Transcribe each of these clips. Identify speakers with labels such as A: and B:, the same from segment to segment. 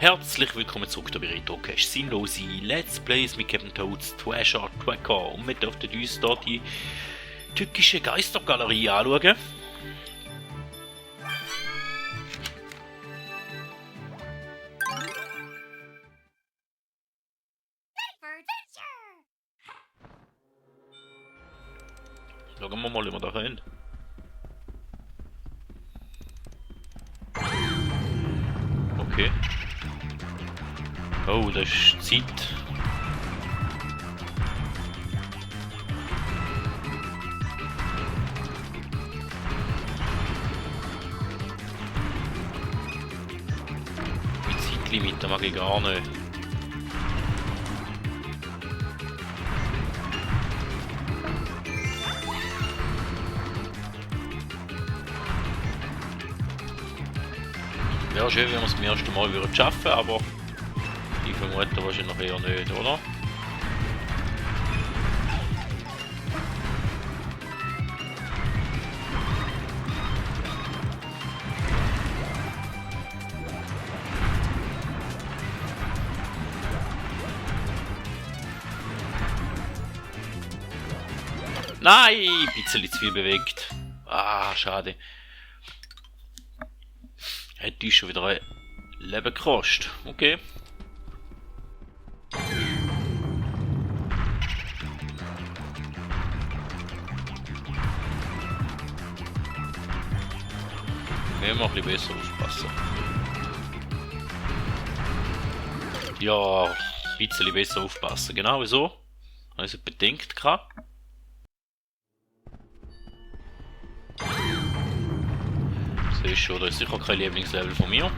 A: Herzlich willkommen zurück bei Retrocache. Sinnlose Let's Plays mit Captain Toads Treasure Tracker. Und wir dürften uns hier die türkische Geistergalerie anschauen. Schauen wir mal, wie wir da rein. Okay. Oh, das ist Zeit. Die Zeitlimite mag ich gar nicht. Wäre schön, wenn wir es zum ersten Mal schaffen würden, aber ich vermute wahrscheinlich eher nicht, oder? Nein, ein bisschen zu viel bewegt. Ah, schade. Hätte ich schon wieder ein Leben gekostet. Okay. Wir müssen ein bisschen besser aufpassen. Ja, ein bisschen besser aufpassen. Genau so. Also bedenkt gerade. Siehst du, das ist sicher kein Lieblingslevel von mir.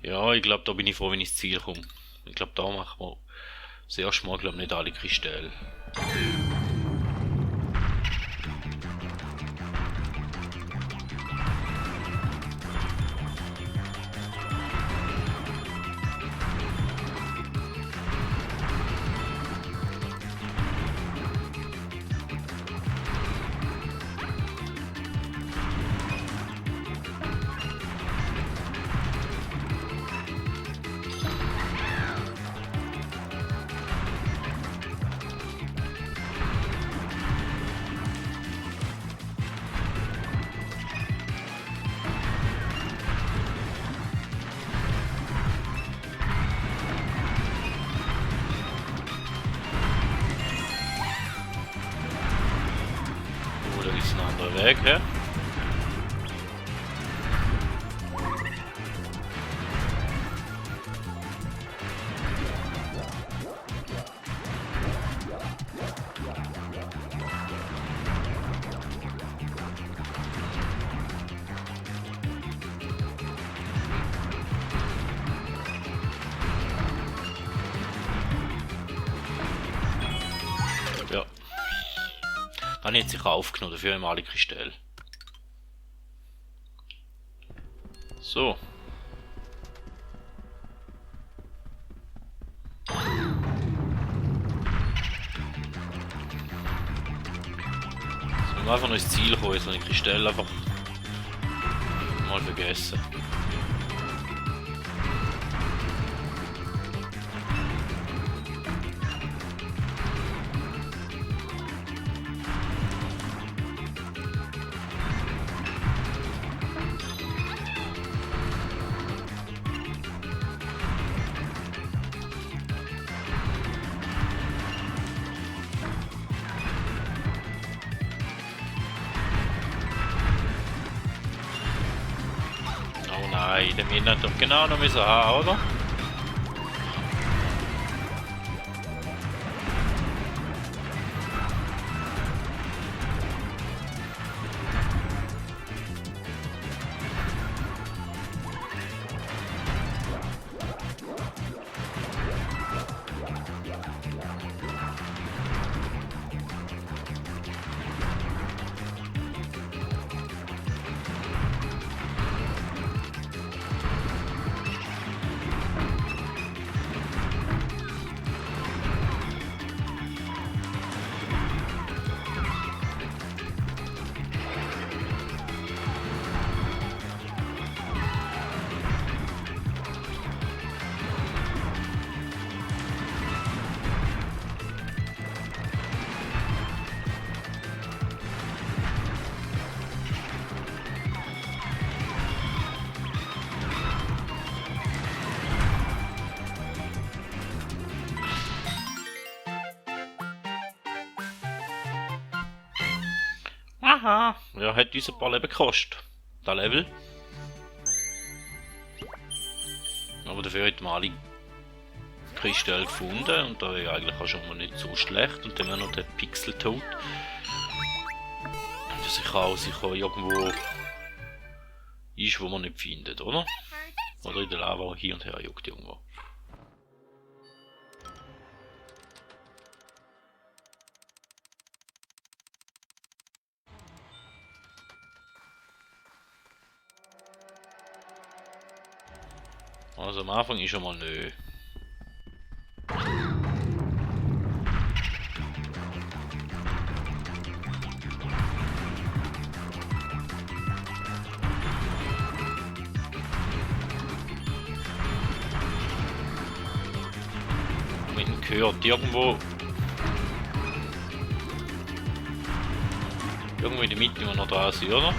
A: Ja, ich glaube, da bin ich froh, wenn ich ins Ziel komme. Ich glaube, da machen wir das erste Mal, glaube nicht alle Kristalle. Da ist ein anderer Weg, hä? Ja. Habe ich jetzt sicher aufgenommen, dafür haben wir alle Kristalle. So. Jetzt müssen wir einfach noch ins Ziel kommen, jetzt habe ich die Kristalle einfach mal vergessen. nein, den wir doch genau noch müssen haben, oder? Aha, ja, hat uns ein paar Leben gekostet. Das Level. Aber dafür hat man alle Kristalle gefunden und da ist eigentlich auch schon mal nicht so schlecht. Und dann haben wir noch den Pixeltod. Das sicher irgendwo ist, wo man nicht findet, oder? Oder in der Lava hier und her juckt irgendwo. Also am Anfang ist schon mal nö. Man hört irgendwo in der Mitte immer noch da sind, oder?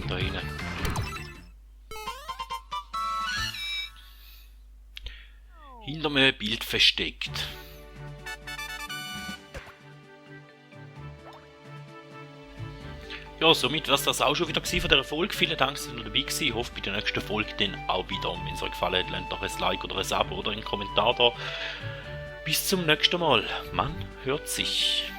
A: Da hinten. Hinter mir ein Bild versteckt. Ja, somit war es das auch schon wieder von dieser Folge. Vielen Dank, dass ihr noch dabei gewesen. Ich hoffe, bei der nächsten Folge dann auch wieder. Wenn es euch gefallen hat, lasst doch ein Like oder ein Abo oder einen Kommentar da. Bis zum nächsten Mal. Man hört sich.